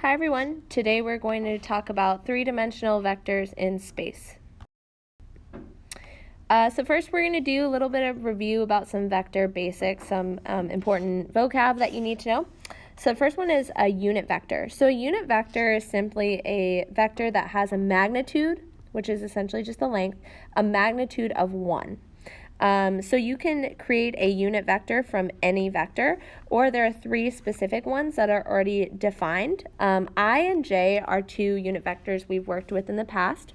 Hi everyone, today we're going to talk about three-dimensional vectors in space. So first we're going to do a little bit of review about some vector basics, some important vocab that you need to know. So the first one is a unit vector. So a unit vector is simply a vector that has a magnitude, which is essentially just the length, a magnitude of 1. So you can create a unit vector from any vector, or there are three specific ones that are already defined. I and j are two unit vectors we've worked with in the past.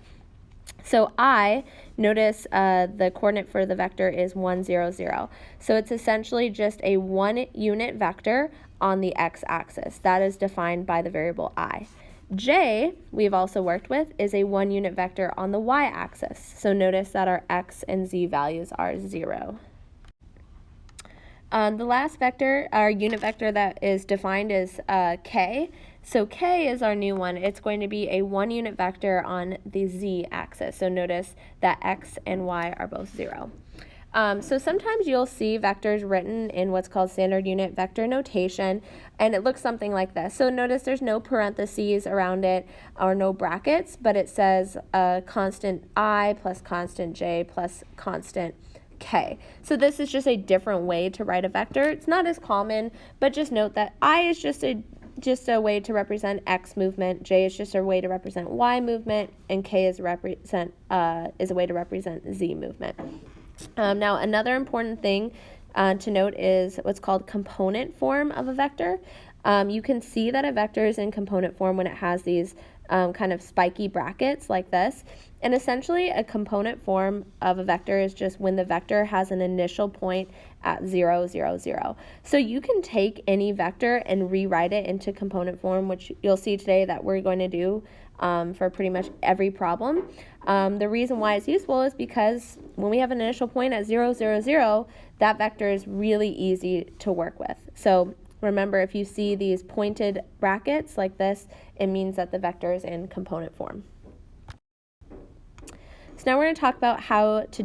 So I, notice the coordinate for the vector is 1, 0, 0. So it's essentially just a 1 unit vector on the x-axis. That is defined by the variable I. J, we've also worked with, is a 1 unit vector on the y-axis. So notice that our x and z values are 0. The last vector, our unit vector that is defined is k. So k is our new one. It's going to be a 1 unit vector on the z-axis. So notice that x and y are both 0. So sometimes you'll see vectors written in what's called standard unit vector notation, and it looks something like this. So notice there's no parentheses around it or no brackets, but it says constant I plus constant j plus constant k. So this is just a different way to write a vector. It's not as common, but just note that I is just a way to represent x movement, j is just a way to represent y movement, and k is a way to represent z movement. Now, another important thing to note is what's called component form of a vector. You can see that a vector is in component form when it has these kind of spiky brackets like this. And essentially, a component form of a vector is just when the vector has an initial point at 0, 0, 0. So you can take any vector and rewrite it into component form, which you'll see today that we're going to do for pretty much every problem. The reason why it's useful is because when we have an initial point at 0, 0, 0, that vector is really easy to work with. So remember, if you see these pointed brackets like this, it means that the vector is in component form. So now we're going to talk about how to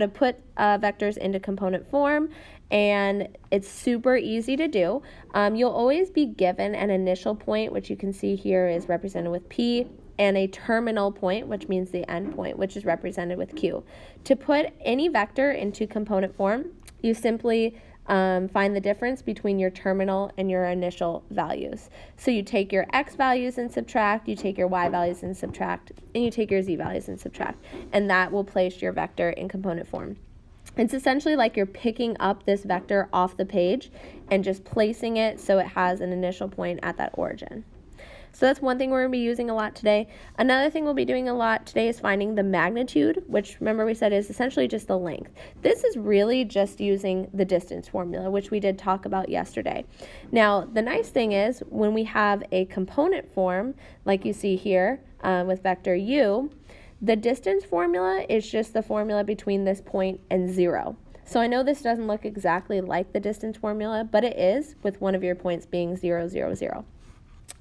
put vectors into component form, and it's super easy to do. You'll always be given an initial point, which you can see here is represented with P, and a terminal point, which means the end point, which is represented with Q. To put any vector into component form, you simply find the difference between your terminal and your initial values. So you take your x values and subtract, you take your y values and subtract, and you take your z values and subtract, and that will place your vector in component form. It's essentially like you're picking up this vector off the page and just placing it so it has an initial point at that origin. So that's one thing we're going to be using a lot today. Another thing we'll be doing a lot today is finding the magnitude, which remember we said is essentially just the length. This is really just using the distance formula, which we did talk about yesterday. Now, the nice thing is when we have a component form, like you see here with vector u, the distance formula is just the formula between this point and 0. So I know this doesn't look exactly like the distance formula, but it is, with one of your points being 0, 0, 0.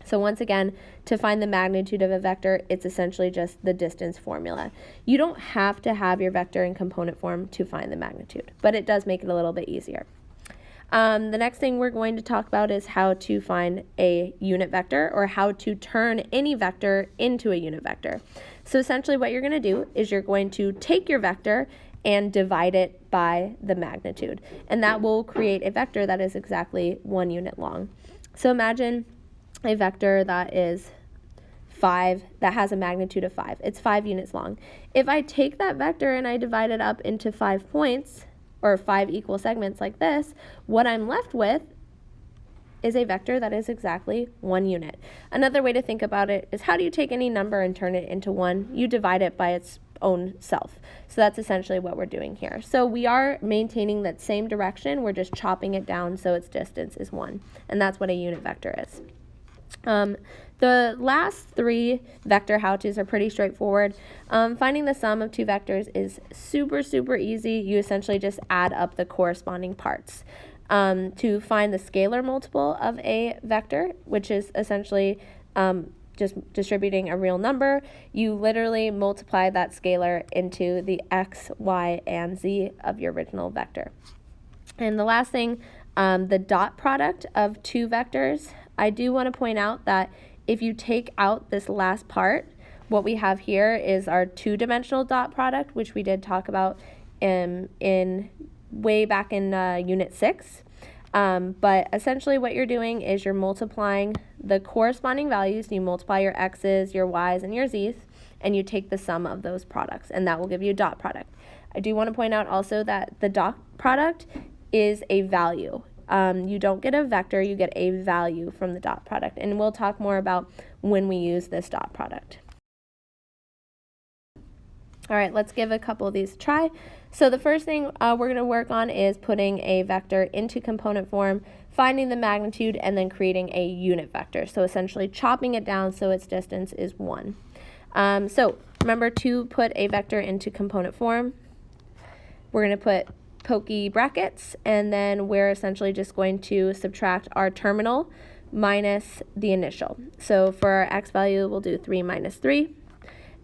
So once again, to find the magnitude of a vector, it's essentially just the distance formula. You don't have to have your vector in component form to find the magnitude, but it does make it a little bit easier. The next thing we're going to talk about is how to find a unit vector, or how to turn any vector into a unit vector. So essentially what you're going to do is you're going to take your vector and divide it by the magnitude, and that will create a vector that is exactly 1 unit long. So imagine a vector that is 5, that has a magnitude of 5. It's 5 units long. If I take that vector and I divide it up into 5 points, or 5 equal segments like this, what I'm left with is a vector that is exactly 1 unit. Another way to think about it is, how do you take any number and turn it into 1? You divide it by its own self. So that's essentially what we're doing here. So we are maintaining that same direction, we're just chopping it down so its distance is 1. And that's what a unit vector is. The last 3 vector how-tos are pretty straightforward. Finding the sum of 2 vectors is super easy. You essentially just add up the corresponding parts. To find the scalar multiple of a vector, which is essentially just distributing a real number, you literally multiply that scalar into the x, y, and z of your original vector. And the last thing, the dot product of 2 vectors, I do want to point out that if you take out this last part, what we have here is our two-dimensional dot product, which we did talk about in way back in Unit 6. But essentially what you're doing is you're multiplying the corresponding values. You multiply your x's, your y's, and your z's, and you take the sum of those products, and that will give you a dot product. I do want to point out also that the dot product is a value. You don't get a vector, you get a value from the dot product, and we'll talk more about when we use this dot product. All right, let's give a couple of these a try. So the first thing we're going to work on is putting a vector into component form, finding the magnitude, and then creating a unit vector. So essentially chopping it down so its distance is 1. So remember to put a vector into component form. We're going to put pokey brackets, and then we're essentially just going to subtract our terminal minus the initial. So for our x value, we'll do 3 minus 3,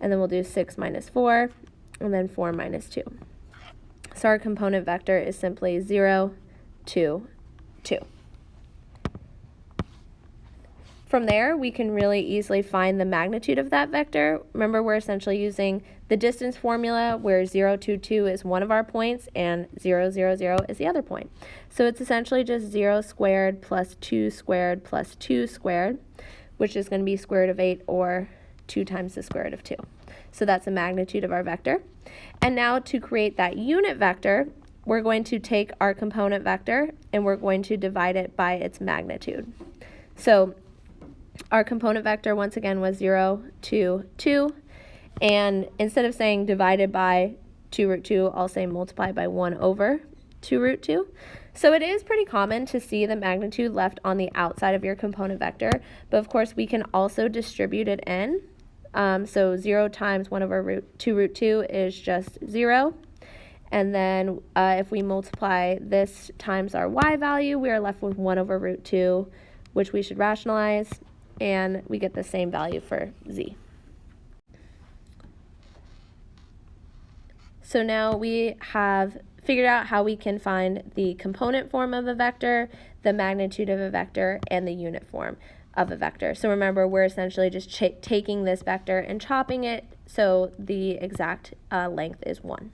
and then we'll do 6 minus 4, and then 4 minus 2. So our component vector is simply 0, 2, 2. From there, we can really easily find the magnitude of that vector. Remember, we're essentially using the distance formula where 0, 2, 2 is one of our points and 0, 0, 0 is the other point. So it's essentially just 0 squared plus 2 squared plus 2 squared, which is going to be square root of 8 or 2 times the square root of 2. So that's the magnitude of our vector. And now to create that unit vector, we're going to take our component vector and we're going to divide it by its magnitude. So our component vector once again was 0, 2, 2. And instead of saying divided by 2 root 2, I'll say multiply by 1 over 2 root 2. So it is pretty common to see the magnitude left on the outside of your component vector, but of course we can also distribute it in. So 0 times 1 over 2 root 2 is just 0. And then if we multiply this times our y value, we are left with 1 over root 2, which we should rationalize, and we get the same value for z. So now we have figured out how we can find the component form of a vector, the magnitude of a vector, and the unit form of a vector. So remember, we're essentially just taking this vector and chopping it so the exact length is 1.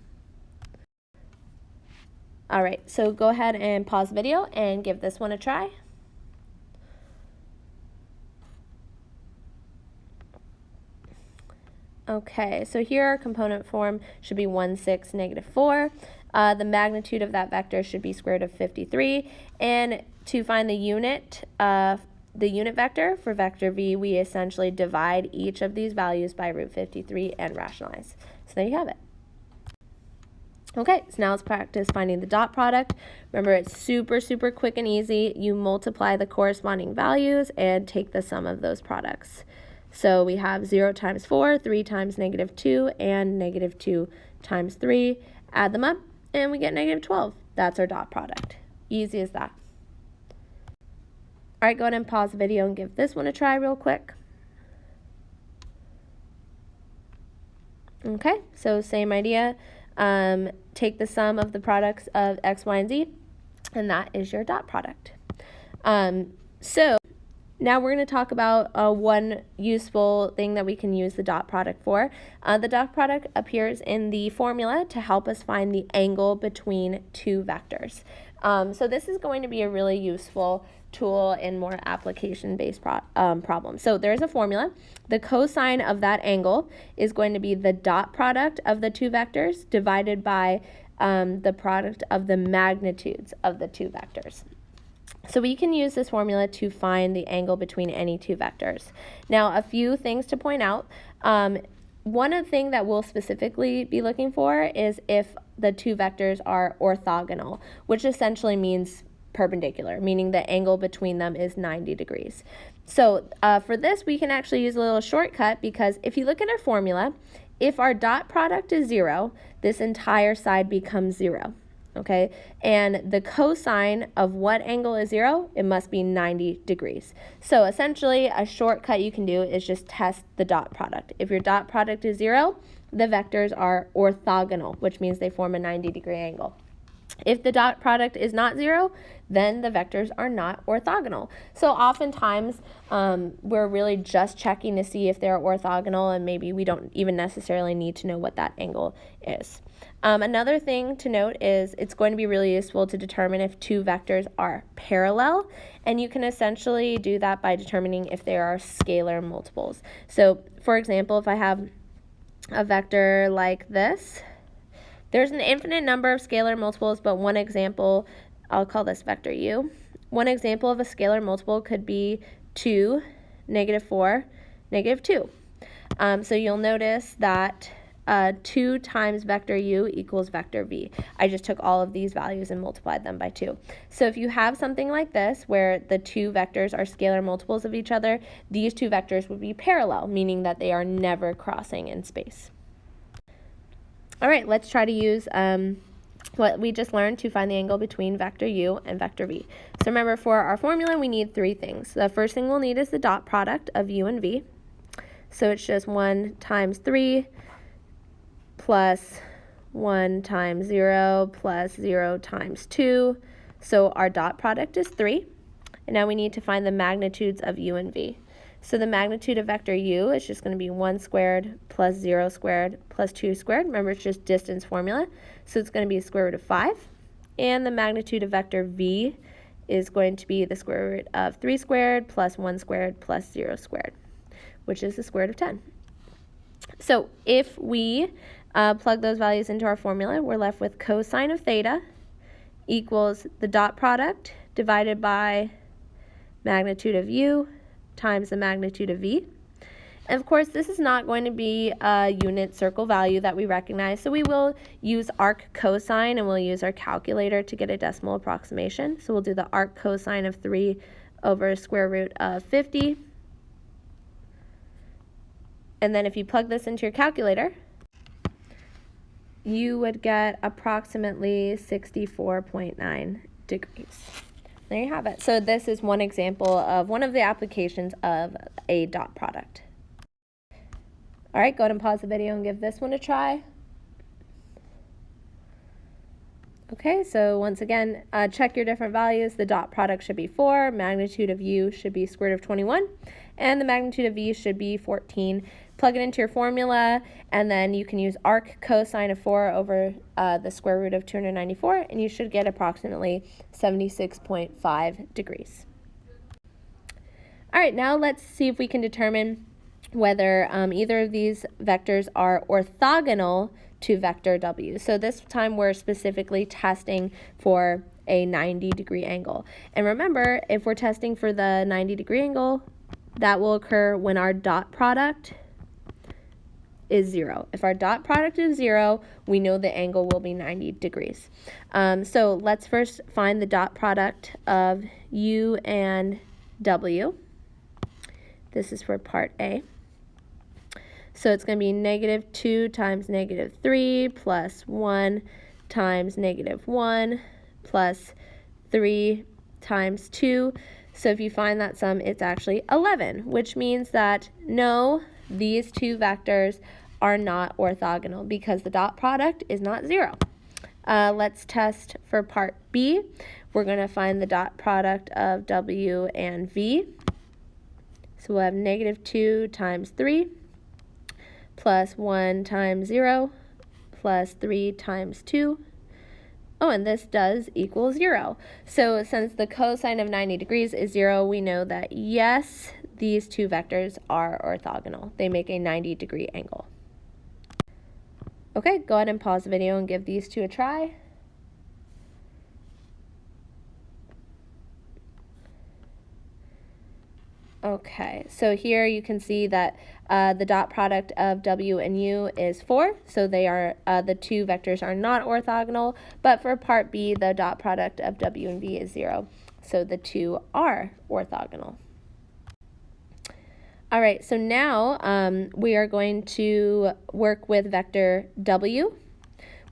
All right, so go ahead and pause the video and give this one a try. Okay, so here our component form should be 1, 6, negative 4. The magnitude of that vector should be square root of 53. And to find the unit vector for vector v, we essentially divide each of these values by root 53 and rationalize. So there you have it. Okay, so now let's practice finding the dot product. Remember, it's super, super quick and easy. You multiply the corresponding values and take the sum of those products. So we have 0 times 4, 3 times negative 2, and negative 2 times 3. Add them up, and we get negative 12. That's our dot product. Easy as that. All right, go ahead and pause the video and give this one a try real quick. Okay, so same idea. Take the sum of the products of x, y, and z, and that is your dot product. So now we're going to talk about one useful thing that we can use the dot product for. The dot product appears in the formula to help us find the angle between two vectors. So this is going to be a really useful tool in more application-based problems. So there's a formula. The cosine of that angle is going to be the dot product of the two vectors divided by the product of the magnitudes of the two vectors. So we can use this formula to find the angle between any two vectors. Now, a few things to point out. One thing that we'll specifically be looking for is if the two vectors are orthogonal, which essentially means perpendicular, meaning the angle between them is 90 degrees. So for this, we can actually use a little shortcut, because if you look at our formula, if our dot product is 0, this entire side becomes 0. Okay, and the cosine of what angle is 0? It must be 90 degrees. So essentially, a shortcut you can do is just test the dot product. If your dot product is 0, the vectors are orthogonal, which means they form a 90-degree angle. If the dot product is not 0, then the vectors are not orthogonal. So oftentimes we're really just checking to see if they're orthogonal, and maybe we don't even necessarily need to know what that angle is. Another thing to note is it's going to be really useful to determine if two vectors are parallel, and you can essentially do that by determining if there are scalar multiples. So for example, if I have a vector like this, there's an infinite number of scalar multiples, but one example, I'll call this vector u. One example of a scalar multiple could be 2, -4, -2. So you'll notice that 2 times vector u equals vector v. I just took all of these values and multiplied them by 2. So if you have something like this, where the two vectors are scalar multiples of each other, these two vectors would be parallel, meaning that they are never crossing in space. All right, let's try to use what we just learned to find the angle between vector u and vector v. So remember, for our formula, we need 3 things. The first thing we'll need is the dot product of u and v. So it's just 1 times 3 plus 1 times 0 plus 0 times 2. So our dot product is 3. And now we need to find the magnitudes of u and v. So the magnitude of vector u is just going to be 1 squared plus 0 squared plus 2 squared. Remember, it's just distance formula. So it's going to be the square root of 5. And the magnitude of vector v is going to be the square root of 3 squared plus 1 squared plus 0 squared, which is the square root of 10. So if we plug those values into our formula, we're left with cosine of theta equals the dot product divided by magnitude of u times the magnitude of v. And of course, this is not going to be a unit circle value that we recognize, so we will use arc cosine, and we'll use our calculator to get a decimal approximation. So we'll do the arc cosine of 3 over square root of 50. And then if you plug this into your calculator, you would get approximately 64.9 degrees. There you have it. So this is one example of one of the applications of a dot product. All right, go ahead and pause the video and give this one a try. Okay, so once again, check your different values. The dot product should be 4, magnitude of u should be square root of 21, and the magnitude of v should be 14. Plug it into your formula, and then you can use arc cosine of 4 over the square root of 294, and you should get approximately 76.5 degrees. All right, now let's see if we can determine whether either of these vectors are orthogonal to vector w. So this time we're specifically testing for a 90-degree angle. And remember, if we're testing for the 90-degree angle, that will occur when our dot product is 0. If our dot product is 0, we know the angle will be 90 degrees. So let's first find the dot product of u and w. This is for part A. So it's going to be -2 times -3 plus 1 times -1 plus 3 times 2. So if you find that sum, it's actually 11, which means that no, these two vectors are not orthogonal because the dot product is not 0. Let's test for part B. We're going to find the dot product of w and v. So we'll have -2 times 3 plus 1 times 0 plus 3 times 2. Oh, and this does equal 0. So since the cosine of 90 degrees is 0, we know that yes, these two vectors are orthogonal. They make a 90-degree angle. Okay, go ahead and pause the video and give these two a try. Okay, so here you can see that the dot product of w and u is 4, so they are the two vectors are not orthogonal, but for part B, the dot product of w and v is 0, so the two are orthogonal. All right, so now we are going to work with vector w,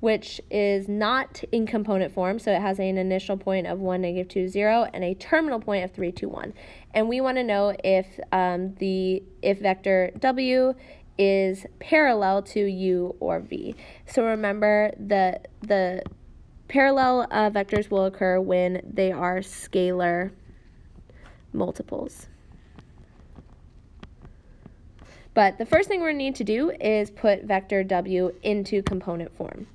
which is not in component form, so it has an initial point of 1, -2, 0, and a terminal point of 3, 2, 1. And we want to know if vector w is parallel to u or v. So remember, the parallel vectors will occur when they are scalar multiples. But the first thing we're going to need to do is put vector W into component form.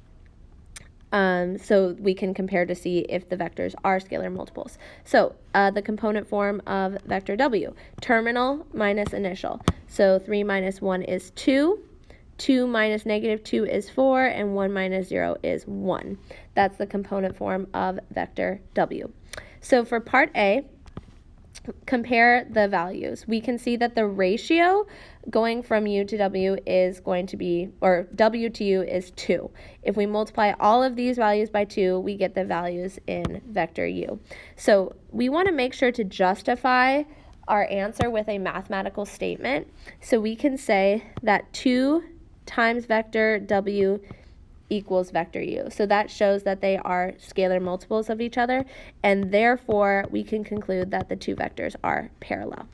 So we can compare to see if the vectors are scalar multiples. So the component form of vector W, terminal minus initial. So 3 minus 1 is 2, 2 minus negative 2 is 4, and 1 minus 0 is 1. That's the component form of vector W. So for part A, compare the values. We can see that the ratio going from U to W is going to be, or W to U is 2. If we multiply all of these values by 2, we get the values in vector U. So we want to make sure to justify our answer with a mathematical statement. So we can say that 2 times vector W equals vector U. So that shows that they are scalar multiples of each other, and therefore we can conclude that the two vectors are parallel.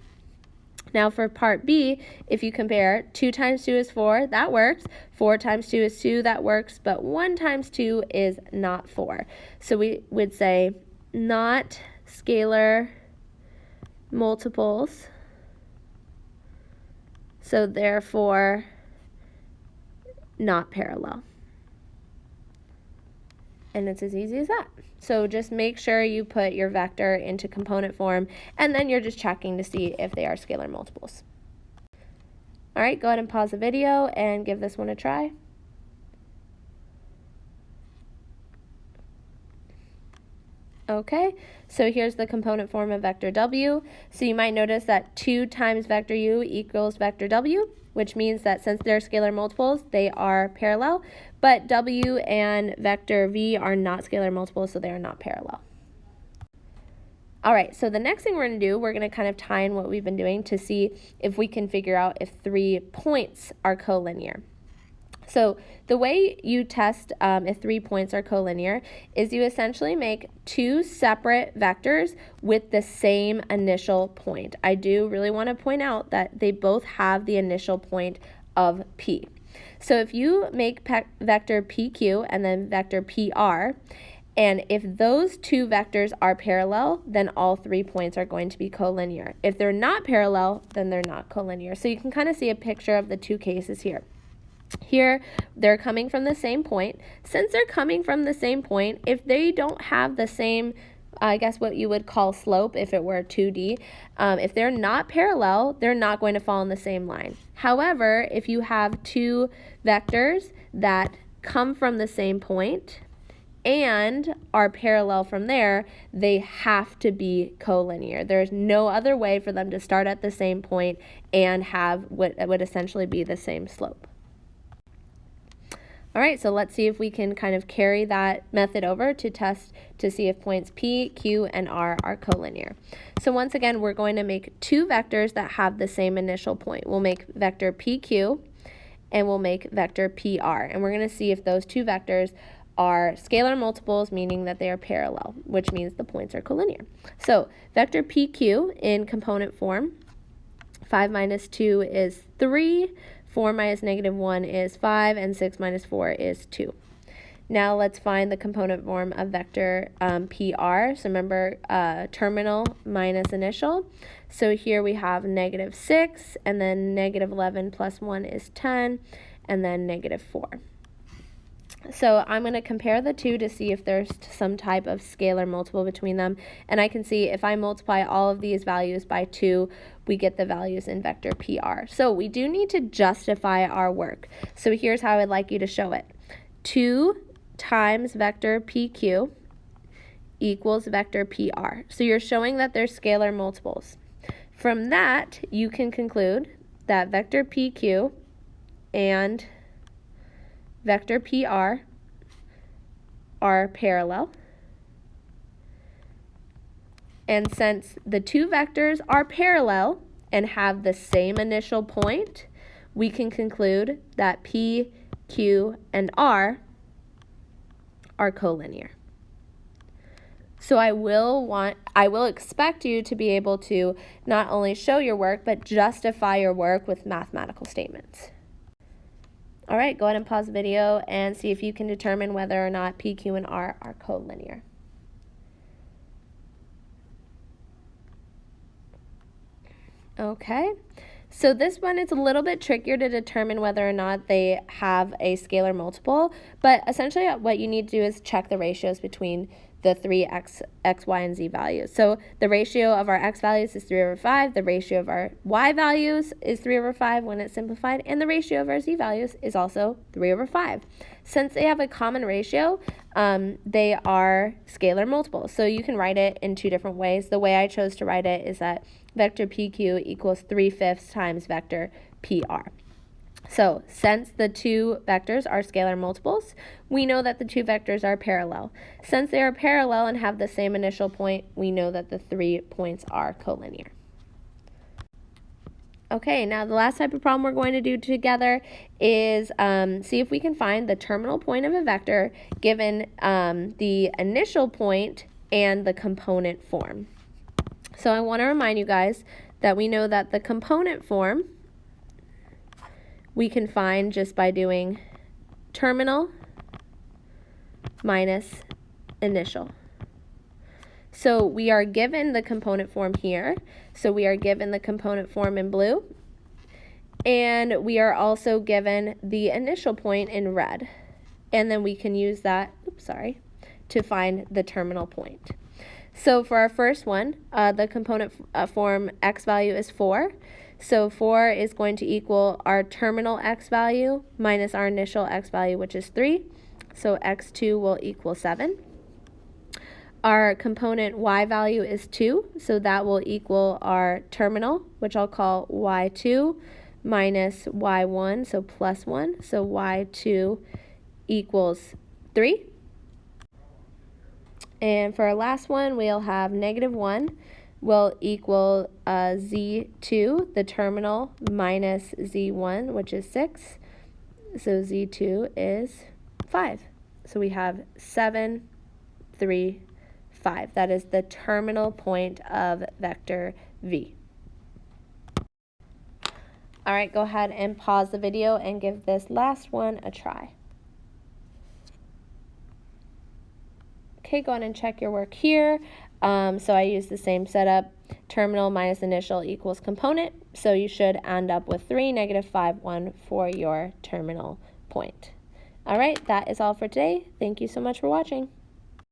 Now for part B, if you compare 2 times 2 is 4, that works. 4 times 2 is 2, that works, but 1 times 2 is not 4. So we would say not scalar multiples, so therefore not parallel. And it's as easy as that. So just make sure you put your vector into component form, and then you're just checking to see if they are scalar multiples. All right, go ahead and pause the video and give this one a try. Okay, so here's the component form of vector W. So you might notice that 2 times vector U equals vector W, which means that since they're scalar multiples, they are parallel, but W and vector V are not scalar multiples, so they are not parallel. All right, so the next thing we're going to do, we're going to kind of tie in what we've been doing to see if we can figure out if 3 points are collinear. So the way you test if 3 points are collinear is you essentially make 2 separate vectors with the same initial point. I do really want to point out that they both have the initial point of P. So if you make vector PQ and then vector PR, and if those 2 vectors are parallel, then all 3 points are going to be collinear. If they're not parallel, then they're not collinear. So you can kind of see a picture of the 2 cases here. Here, they're coming from the same point. Since they're coming from the same point, if they don't have the same, I guess what you would call slope if it were 2D, if they're not parallel, they're not going to fall in the same line. However, if you have 2 vectors that come from the same point and are parallel from there, they have to be collinear. There's no other way for them to start at the same point and have what would essentially be the same slope. All right, so let's see if we can kind of carry that method over to test to see if points P, Q, and R are collinear. So once again, we're going to make 2 vectors that have the same initial point. We'll make vector PQ and we'll make vector PR. And we're going to see if those 2 vectors are scalar multiples, meaning that they are parallel, which means the points are collinear. So vector PQ in component form, 5 minus 2 is 3. 4 minus negative 1 is 5, and 6 minus 4 is 2. Now let's find the component form of vector PR. So remember, terminal minus initial. So here we have negative 6, and then negative 11 plus 1 is 10, and then negative 4. So I'm going to compare the 2 to see if there's some type of scalar multiple between them. And I can see if I multiply all of these values by 2, we get the values in vector PR. So we do need to justify our work. So here's how I'd like you to show it. 2 times vector PQ equals vector PR. So you're showing that they're scalar multiples. From that, you can conclude that vector PQ and vector PR are parallel. And since the 2 vectors are parallel and have the same initial point, we can conclude that P, Q, and R are collinear. So I will expect you to be able to not only show your work, but justify your work with mathematical statements. All right, go ahead and pause the video and see if you can determine whether or not P, Q, and R are collinear. Okay, so this one is a little bit trickier to determine whether or not they have a scalar multiple, but essentially what you need to do is check the ratios between the three x, y, and z values. So the ratio of our x values is 3 over 5, the ratio of our y values is 3 over 5 when it's simplified, and the ratio of our z values is also 3 over 5. Since they have a common ratio, they are scalar multiples. So you can write it in two different ways. The way I chose to write it is that vector PQ equals 3/5 times vector PR. So since the two vectors are scalar multiples, we know that the two vectors are parallel. Since they are parallel and have the same initial point, we know that the 3 points are collinear. Okay, now the last type of problem we're going to do together is see if we can find the terminal point of a vector given the initial point and the component form. So I want to remind you guys that we know that the component form we can find just by doing terminal minus initial. So we are given the component form here. So we are given the component form in blue. And we are also given the initial point in red. And then we can use that, to find the terminal point. So for our first one, the component form x value is 4. So 4 is going to equal our terminal x value minus our initial x value, which is 3. So x2 will equal 7. Our component y value is 2, so that will equal our terminal, which I'll call y2 minus y1, so plus 1. So y2 equals 3. And for our last one, we'll have -1 will equal z2, the terminal, minus z1, which is 6. So z2 is 5. So we have 7, 3, 5. That is the terminal point of vector v. All right, go ahead and pause the video and give this last one a try. Okay, go ahead and check your work here. So I use the same setup, terminal minus initial equals component. So you should end up with 3, -5, 1 for your terminal point. All right, that is all for today. Thank you so much for watching.